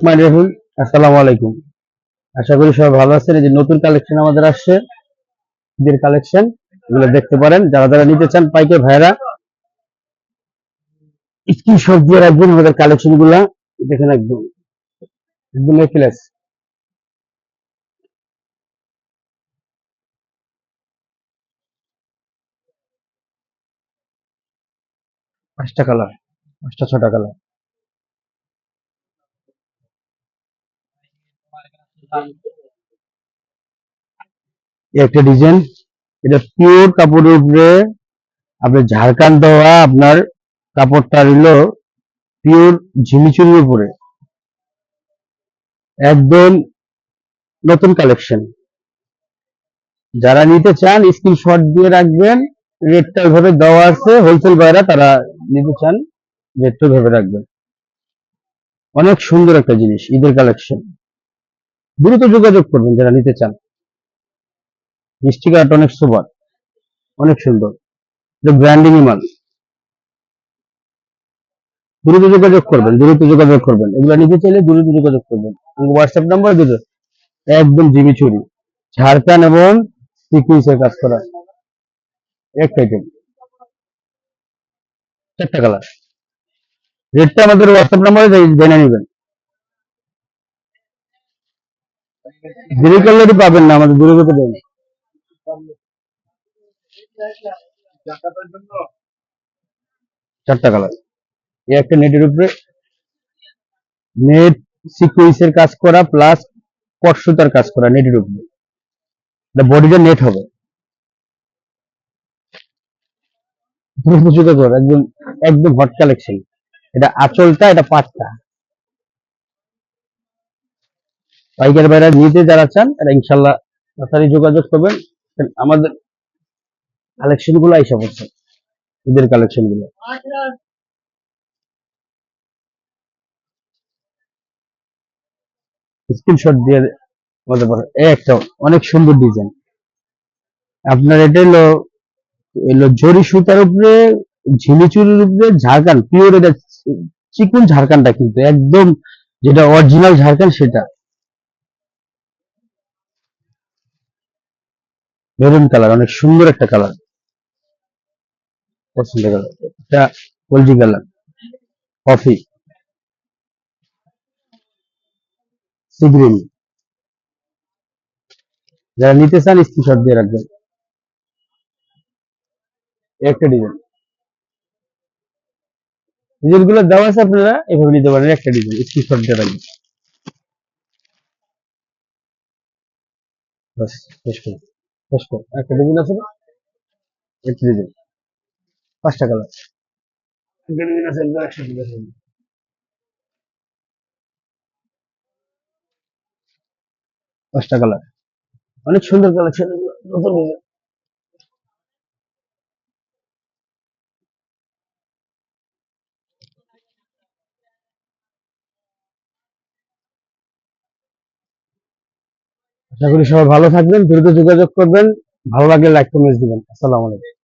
রহমান রহিম। আসসালামু আলাইকুম। আশা করি সবাই ভালো আছেন। এই যে নতুন কালেকশন আমাদের আসছে, ঈদের কালেকশন, এগুলো দেখতে পারেন। যারা যারা নিতে চান পাইকারি ভাইরা স্ক্রিনশট দিয়ে রাখবেন আমাদের কালেকশন গুলা। দেখেন একদম একদম নেকলেস, 5টা কালার, 5টা 6টা কালার। একটা ডিজাইন, এটা পিওর কাপড়ের উপরে আপনার ঝাড়খান দেওয়া, আপনার কাপড়টা হলো পিওর ঝিমিচুরির উপরে, একদম নতুন কালেকশন। যারা নিতে চান স্ক্রিনশট দিয়ে রাখবেন। রেটটা ওইভাবে দেওয়া আছে, হোলসেল বাইরা তারা নিতে চান রেটটা ওইভাবে রাখবেন। অনেক সুন্দর একটা জিনিস, ঈদের কালেকশন। দ্রুত যোগাযোগ করবেন যারা নিতে চান। মিষ্টি কার্ট অনেক সুপার, অনেক সুন্দর, এটা ব্র্যান্ডিং মাল। দ্রুত যোগাযোগ করবেন, দ্রুত যোগাযোগ করবেন। এগুলো নিতে চাইলে দ্রুত যোগাযোগ করবেন। হোয়াটসঅ্যাপ নাম্বার দিতে একদম জিবি চুরি, ঝাড়খান এবং সিকুয়েন্সের কাজ করা এক আইটেম, 4টা কালার। রেটটা আমাদের হোয়াটসঅ্যাপ নাম্বারে জেনে নেবেন। দেরি করলে পাবেন না, আমাদের দূরে যেতে দেবেন। 4টা কালার। এই একটা নেটের উপরে নেট সিকুয়েন্সের কাজ করা প্লাস কটসুতার কাজ করা নেটের উপরে, এটা বডিটা নেট হবে। একদম একদম হট কালেকশন। এটা আঁচলটা, এটা পাটটা। পাইকার বাইরা নিতে যারা চান এটা ইনশাল্লাহ তাড়াতাড়ি যোগাযোগ করবেন। আমাদের কালেকশন গুলো আইসা পড়ছে, ঈদের কালেকশন গুলো। স্ক্রিনশট দিয়ে আমাদের একটা অনেক সুন্দর ডিজাইন। আপনার এটা হলো এলো জরি সুতার উপরে, ঝিলিচুরির উপরে ঝাড়খান পিওর, এটা চিকুন ঝাড়খানটা কিন্তু একদম যেটা অরিজিনাল ঝাড়খান সেটা। মেরুন কালার, অনেক সুন্দর একটা কালার, পছন্দের কালার। এটা goldie colour, coffee, sea green. যারা নিতে চান স্ক্রিনশট দিয়ে রাখবেন। একটা ডিজাইন, ডিজাইন গুলো দেওয়া আছে, আপনারা এভাবে নিতে পারেন। একটা ডিজাইন স্ক্রিনশট দিয়ে রাখবেন। বাস, শেষ করুন, শেষ করুন। একটা ডিজাইন আছে না, একটা ডিজাইন, 5টা কালার। একটা ডিজাইন আছে, একসাথে দেখেন। 5টা কালার, অনেক সুন্দর কালেকশন, নতুন ডিজাইন। আশা করি সবাই ভালো থাকবেন, দ্রুত যোগাযোগ করবেন। ভালো লাগলে লাইক কমেন্ট দিবেন। আসসালামু আলাইকুম।